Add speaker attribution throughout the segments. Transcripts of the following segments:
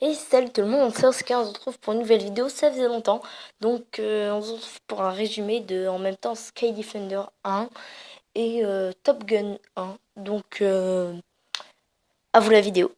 Speaker 1: Et salut tout le monde, c'est Oscar, on se retrouve pour une nouvelle vidéo, ça faisait longtemps. Donc on se retrouve pour un résumé de en même temps Sky Defender 1 et Top Gun 1. Donc à vous la vidéo.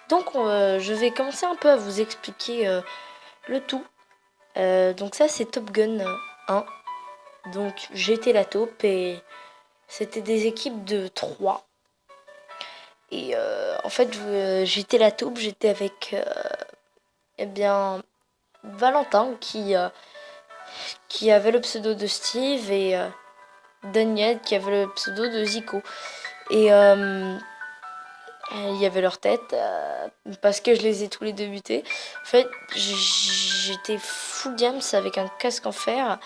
Speaker 1: Donc je vais commencer un peu à vous expliquer le tout. Donc ça c'est Top Gun 1. Donc j'étais la taupe et c'était des équipes de 3. Et en fait j'étais la taupe, j'étais avec eh bien Valentin qui avait le pseudo de Steve et Daniel qui avait le pseudo de Zico. Et il y avait leur tête parce que je les ai tous les deux butés. En fait, j'étais full diams avec un casque en fer.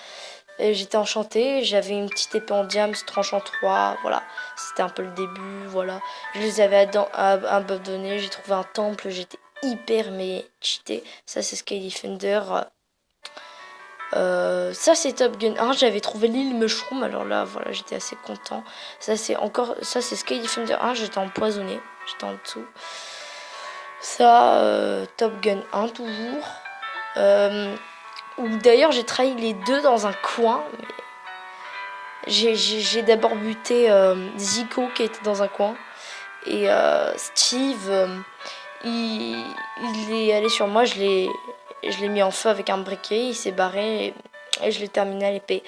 Speaker 1: J'étais enchantée, j'avais une petite épée en diams tranchant 3, voilà. C'était un peu le début, voilà. Je les avais abandonnés, j'ai trouvé un temple, j'étais hyper mais cheaté. Ça c'est Sky Defender. Ça c'est Top Gun 1, j'avais trouvé l'île Mushroom, alors là voilà j'étais assez content. Ça c'est Sky Defender 1, j'étais empoisonné, j'étais en dessous. Ça Top Gun 1 toujours. Ou d'ailleurs j'ai trahi les deux dans un coin. J'ai d'abord buté Zico qui était dans un coin et Steve il est allé sur moi, je l'ai mis en feu avec un briquet, il s'est barré et je l'ai terminé à l'épée.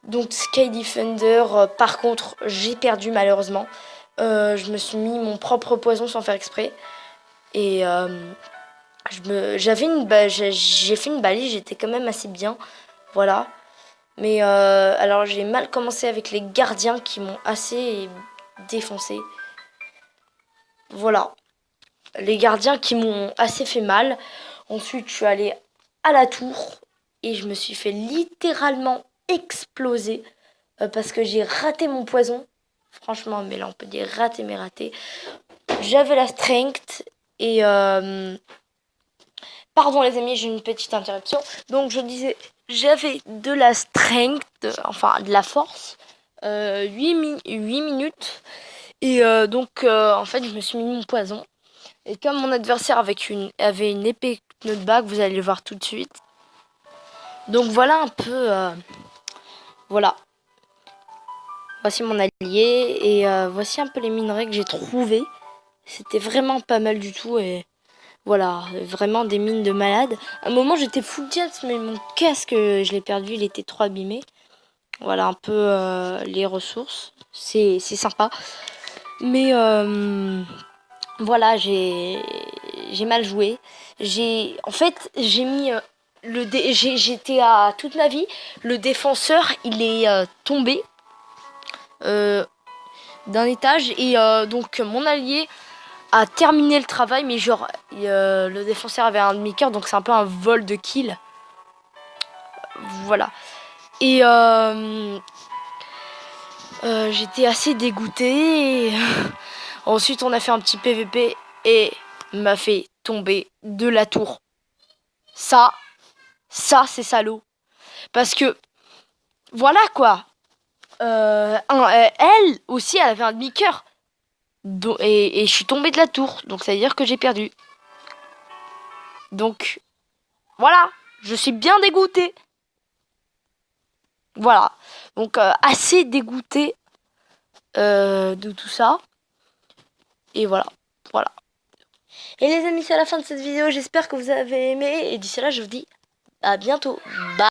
Speaker 1: Donc Sky Defender, par contre, j'ai perdu malheureusement. Je me suis mis mon propre poison sans faire exprès. Et j'ai fait une balise, j'étais quand même assez bien. Voilà. Mais alors j'ai mal commencé avec les gardiens qui m'ont assez défoncé. Voilà. Les gardiens qui m'ont assez fait mal. Ensuite, je suis allée à la tour et je me suis fait littéralement exploser parce que j'ai raté mon poison. Franchement, mais là, on peut dire raté, mais raté. J'avais la strength et... Pardon les amis, j'ai une petite interruption. Donc je disais, j'avais de la strength, enfin de la force, 8 minutes. Et donc en fait, je me suis mis mon poison. Et comme mon adversaire avait une épée knockback, vous allez le voir tout de suite. Donc voilà un peu... voilà. Voici mon allié et voici un peu les minerais que j'ai trouvés. C'était vraiment pas mal du tout et voilà, vraiment des mines de malade. À un moment j'étais full jet mais mon casque je l'ai perdu, il était trop abîmé. Voilà un peu les ressources, c'est sympa. Mais voilà, j'ai mal joué. En fait, j'ai mis j'étais à toute ma vie. Le défenseur, il est tombé euh, d'un étage et donc mon allié a terminé le travail, mais genre le défenseur avait un demi-cœur, donc c'est un peu un vol de kill. Voilà. Et j'étais assez dégoûté. Et ensuite, on a fait un petit PVP et m'a fait tomber de la tour. Ça c'est salaud. Parce que, voilà quoi. Elle aussi, elle avait un demi-cœur. Et je suis tombée de la tour. Donc ça veut dire que j'ai perdu. Donc, voilà. Je suis bien dégoûtée. Voilà. Donc, assez dégoûtée de tout ça. Et voilà. Voilà. Et les amis, c'est la fin de cette vidéo. J'espère que vous avez aimé. Et d'ici là, je vous dis à bientôt. Bye.